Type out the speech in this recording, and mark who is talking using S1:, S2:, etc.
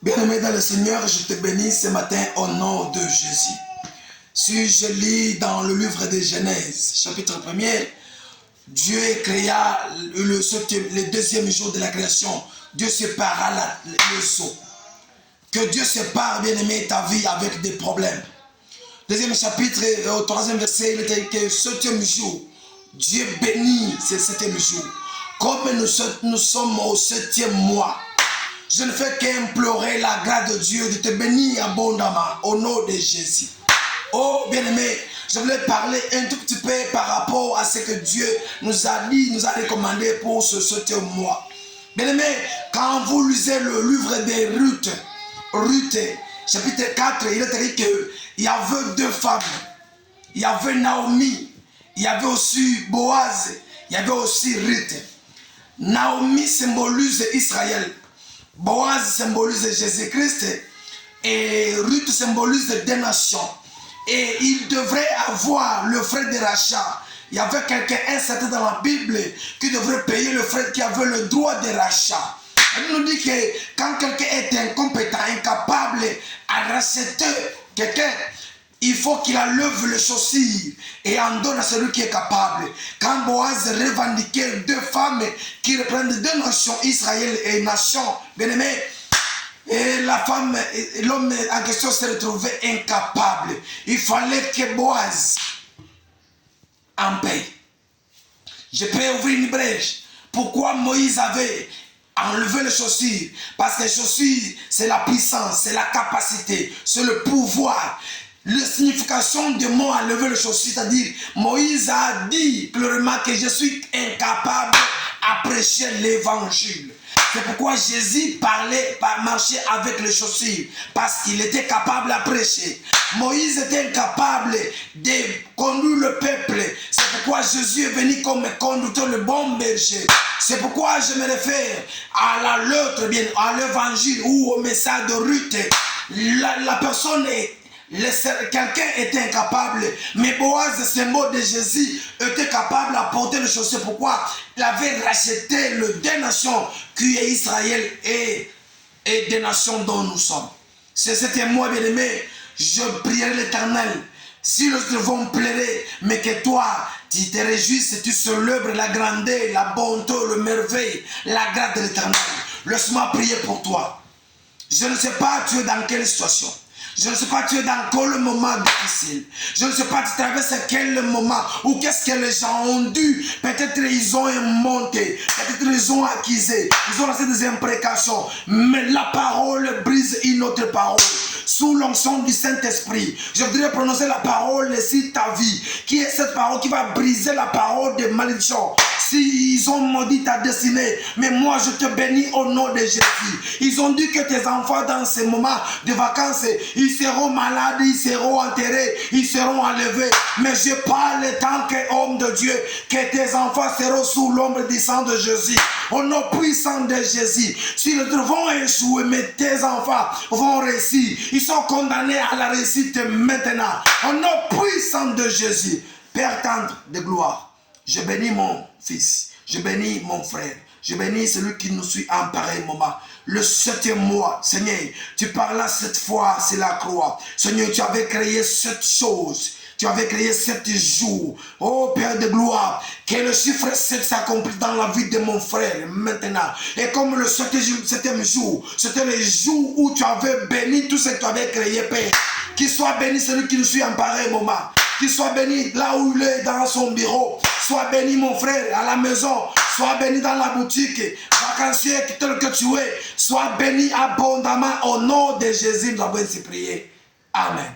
S1: Bien-aimé dans le Seigneur, je te bénis ce matin au nom de Jésus. Si je lis dans le livre de Genèse, chapitre 1er, Dieu créa le deuxième jour de la création. Dieu sépara les eaux. Que Dieu sépare, bien-aimé, ta vie avec des problèmes. Deuxième chapitre, au troisième verset, il était que septième jour, Dieu bénit ce septième jour. Comme nous sommes au septième mois, je ne fais qu'implorer la grâce de Dieu de te bénir abondamment au nom de Jésus. Oh bien-aimé, je voulais parler un tout petit peu par rapport à ce que Dieu nous a dit, nous a recommandé pour ce septième mois. Bien-aimé, quand vous lisez le livre de Ruth, chapitre 4, il est écrit qu'il y avait deux femmes. Il y avait Naomi, il y avait aussi Boaz, il y avait aussi Ruth. Naomi symbolise Israël. Boaz symbolise Jésus-Christ et Ruth symbolise des nations. Et il devrait avoir le frais de rachat. Il y avait quelqu'un incertain dans la Bible qui devrait payer le frais, qui avait le droit de rachat. Elle nous dit que quand quelqu'un est incompétent, incapable à racheter quelqu'un, il faut qu'il enlève le chaussure et en donne à celui qui est capable. Quand Boaz revendiquait deux femmes qui représentent deux nations, Israël et nation, bien aimé, et la femme, l'homme en question s'est retrouvé incapable. Il fallait que Boaz en paye. Je peux ouvrir une brèche. Pourquoi Moïse avait enlevé les chaussures? Parce que les chaussures, c'est la puissance, c'est la capacité, c'est le pouvoir. La signification du mot enlever les chaussures, c'est-à-dire Moïse a dit clairement que je suis incapable à prêcher l'évangile. C'est pourquoi Jésus marchait avec les chaussures, parce qu'il était capable à prêcher. Moïse était incapable de conduire le peuple. C'est pourquoi Jésus est venu comme conducteur, le bon berger. C'est pourquoi je me réfère à l'autre, bien, à l'évangile ou au message de Ruth. La personne est... Quelqu'un était incapable, mais Boaz, symbole de Jésus, était capable à porter les chaussures. Pourquoi? Il avait racheté les deux nations qui est Israël et des nations dont nous sommes. C'était moi, bien-aimé. Je prierai l'Éternel. Si nous devons pleurer, mais que toi, tu te réjouisses, tu célèbres la grandeur, la bonté, le merveille, la grâce de l'Éternel. Laisse-moi prier pour toi. Je ne sais pas tu es dans quelle situation. Je ne sais pas tu es dans quel moment difficile. Je ne sais pas tu traverses quel moment ou qu'est-ce que les gens ont dû. Peut-être ils ont monté, peut-être ils ont accusé, ils ont lancé des imprécations. Mais la parole brise une autre parole. Sous l'onction du Saint-Esprit, je voudrais prononcer la parole sur ta vie. Qui est cette parole qui va briser la parole de malédiction? Si ils ont maudit ta destinée, mais moi je te bénis au nom de Jésus. Ils ont dit que tes enfants dans ces moments de vacances, ils seront malades, ils seront enterrés, ils seront enlevés. Mais je parle tant qu'homme de Dieu, que tes enfants seront sous l'ombre du sang de Jésus. Au nom puissant de Jésus. Si nous devons échouer, mais tes enfants vont réussir. Ils sont condamnés à la réussite maintenant. Au nom puissant de Jésus. Père tendre de gloire, je bénis mon fils, je bénis mon frère, je bénis celui qui nous suit en pareil moment. Le septième mois, Seigneur, tu parlas cette fois sur la croix. Seigneur, tu avais créé cette chose. Tu avais créé 7 jours. Oh Père de gloire, que le chiffre 7 s'accomplisse dans la vie de mon frère maintenant. Et comme le septième jour, c'était le jour où tu avais béni tout ce que tu avais créé, Père. Qu'il soit béni celui qui nous suit en pareil moment. Qu'il soit béni là où il est dans son bureau. Sois béni mon frère à la maison. Sois béni dans la boutique. Vacancier tel que tu es. Sois béni abondamment au nom de Jésus. Nous avons ainsi prié. Amen.